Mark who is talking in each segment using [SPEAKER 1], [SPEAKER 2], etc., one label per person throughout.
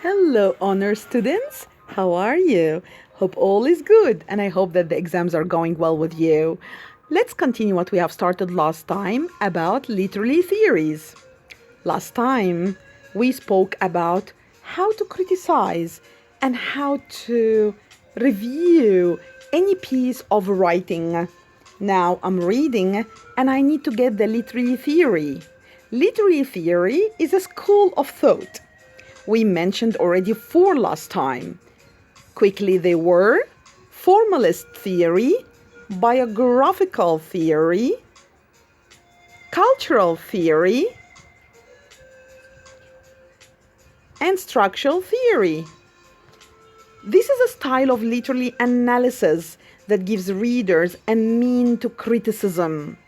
[SPEAKER 1] Hello, honor students. How are you? Hope all is good, and I hope that the exams are going well with you. Let's continue what we have started last time about literary theories. Last time, we spoke about how to criticize and how to review any piece of writing. Now I'm reading and I need to get the literary theory. Literary theory is a school of thought. We mentioned already 4 last time. Quickly they were formalist theory, biographical theory, cultural theory, and structural theory. This is a style of literary analysis that gives readers a mean to criticism.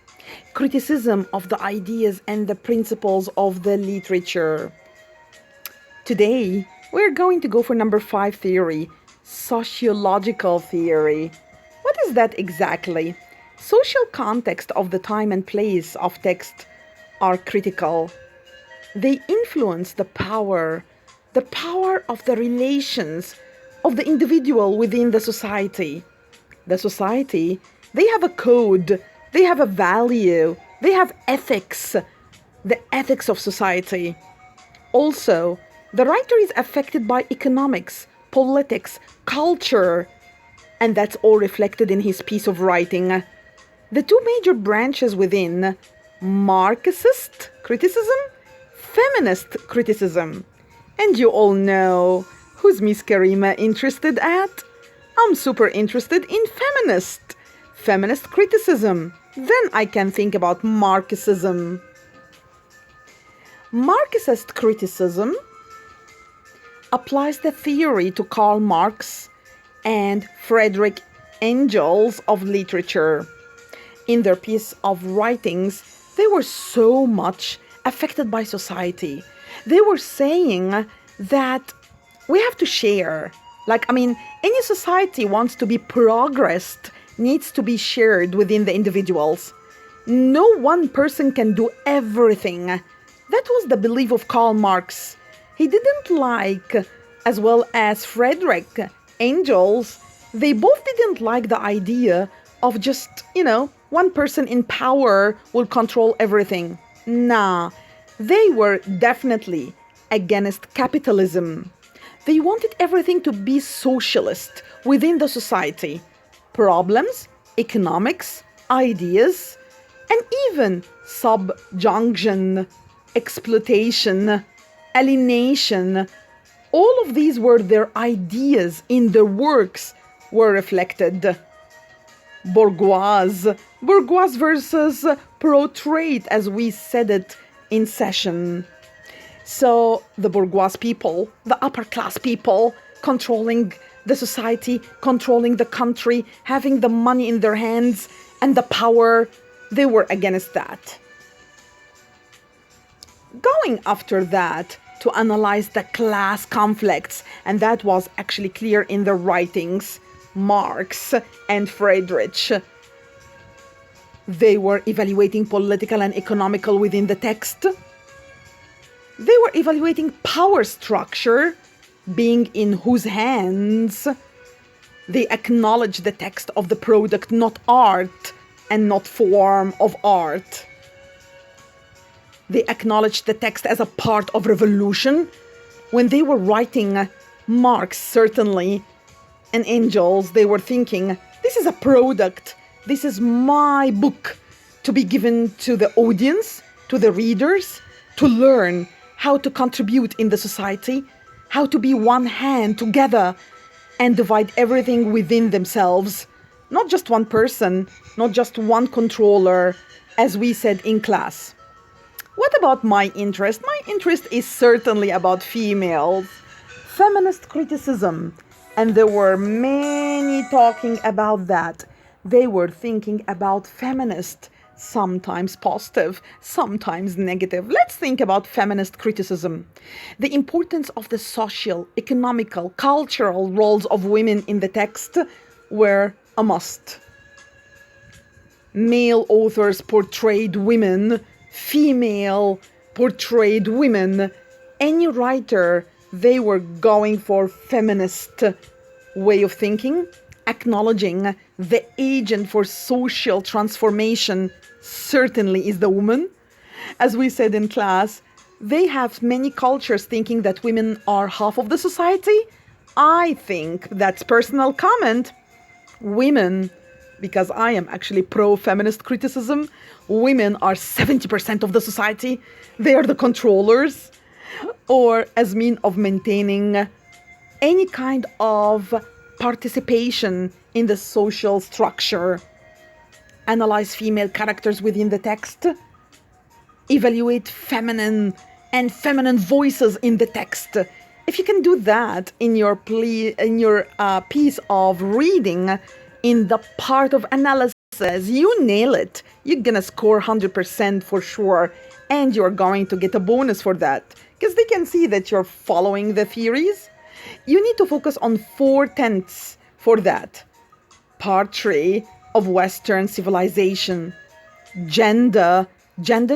[SPEAKER 1] Criticism of the ideas and the principles of the literature. Today, we're going to go for number 5 theory, sociological theory. What is that exactly? Social context of the time and place of text are critical. They influence the power of the relations of the individual within the society. The society, they have a code, they have a value, they have ethics, the ethics of society. Also, the writer is affected by economics, politics, culture, and that's all reflected in his piece of writing. The 2 major branches within Marxist criticism, feminist criticism. And you all know, who's Miss Karima interested at? I'm super interested in feminist criticism. Then I can think about Marxism. Marxist criticism applies the theory to Karl Marx and Friedrich Engels of literature. In their piece of writings, they were so much affected by society. They were saying that we have to share. Any society wants to be progressed, needs to be shared within the individuals. No one person can do everything. That was the belief of Karl Marx. He didn't like, as well as Friedrich Engels, they both didn't like the idea of just, one person in power will control everything. Nah, they were definitely against capitalism. They wanted everything to be socialist within the society. Problems, economics, ideas, and even subjunction, exploitation, alienation, all of these were their ideas in their works were reflected. Bourgeois versus pro-trade, as we said it in session. So the bourgeois people, the upper class people, controlling the society, controlling the country, having the money in their hands and the power, they were against that. Going after that, to analyze the class conflicts, and that was actually clear in the writings, Marx and Friedrich. They were evaluating political and economical within the text. They were evaluating power structure, being in whose hands. They acknowledged the text of the product, not art, and not form of art. They acknowledged the text as a part of revolution. When they were writing Marx, certainly, and Engels, they were thinking, this is a product. This is my book to be given to the audience, to the readers, to learn how to contribute in the society, how to be one hand together and divide everything within themselves. Not just one person, not just one controller, as we said in class. What about my interest? My interest is certainly about females. Feminist criticism. And there were many talking about that. They were thinking about feminist sometimes positive, sometimes negative. Let's think about feminist criticism. The importance of the social, economical, cultural roles of women in the text were a must. Male authors portrayed women, female portrayed women. Any writer, they were going for feminist way of thinking, acknowledging the agent for social transformation certainly is the woman. As we said in class, they have many cultures thinking that women are half of the society. I think that's personal comment. Women, because I am actually pro-feminist criticism, women are 70% of the society. They are the controllers, or as mean of maintaining any kind of participation in the social structure. Analyze female characters within the text. Evaluate feminine and feminine voices in the text. If you can do that in your piece of reading, in the part of analysis, you nail it. You're gonna score 100% for sure, and you're going to get a bonus for that, because they can see that you're following the theories. You need to focus on 4 tenets for that. Part 3 of Western civilization, gender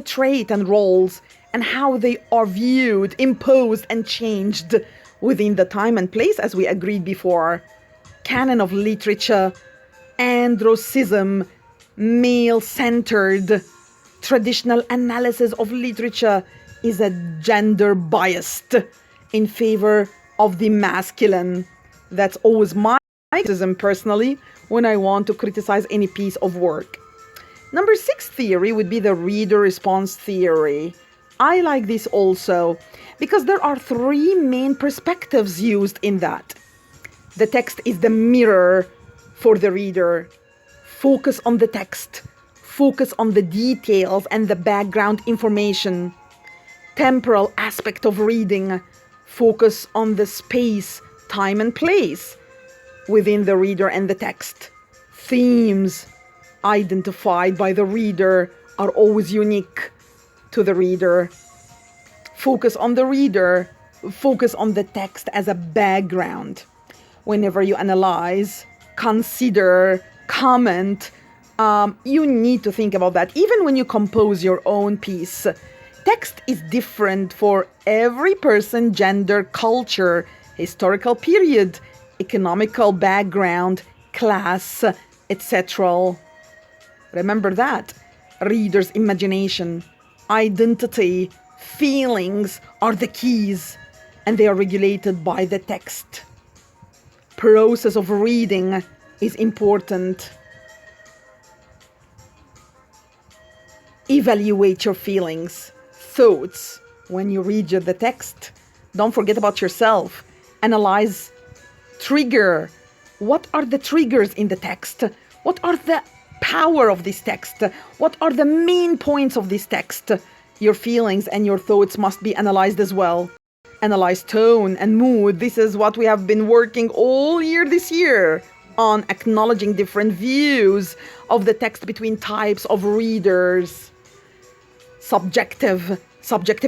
[SPEAKER 1] trait and roles, and how they are viewed, imposed, and changed within the time and place, as we agreed before. Canon of literature, androcism, male-centered. Traditional analysis of literature is a gender-biased in favor of the masculine. That's always my criticism personally when I want to criticize any piece of work. Number 6 theory would be the reader response theory. I like this also because there are 3 main perspectives used in that. The text is the mirror for the reader. Focus on the text. Focus on the details and the background information. Temporal aspect of reading. Focus on the space, time and place within the reader and the text. Themes identified by the reader are always unique to the reader. Focus on the reader. Focus on the text as a background. Whenever you analyze, consider, comment, you need to think about that. Even when you compose your own piece, text is different for every person, gender, culture, historical period, economical background, class, etc. Remember that. Reader's imagination, identity, feelings are the keys, and they are regulated by the text. Process of reading is important. Evaluate your feelings, thoughts when you read the text. Don't forget about yourself. Analyze, trigger. What are the triggers in the text? What are the power of this text? What are the main points of this text? Your feelings and your thoughts must be analyzed as well. Analyze tone and mood. This is what we have been working all year this year on, acknowledging different views of the text between types of readers. Subjective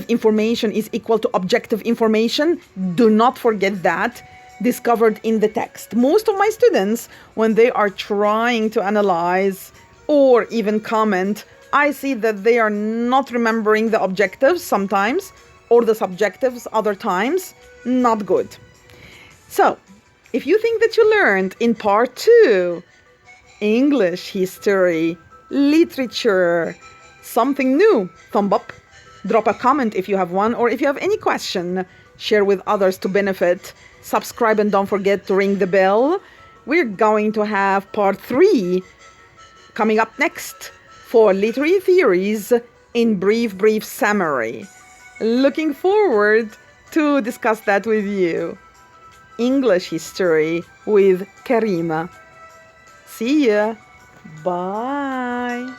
[SPEAKER 1] information is equal to objective information. Do not forget that. Discovered in the text. Most of my students, when they are trying to analyze or even comment, I see that they are not remembering the objectives sometimes, or the subjectives other times. Not good. So, if you think that you learned in part 2, English, history, literature, something new, thumb up. Drop a comment if you have one, or if you have any question. Share with others to benefit. Subscribe and don't forget to ring the bell. We're going to have part 3 coming up next for literary theories in brief summary. Looking forward to discuss that with you. English history with Karima. See ya. Bye.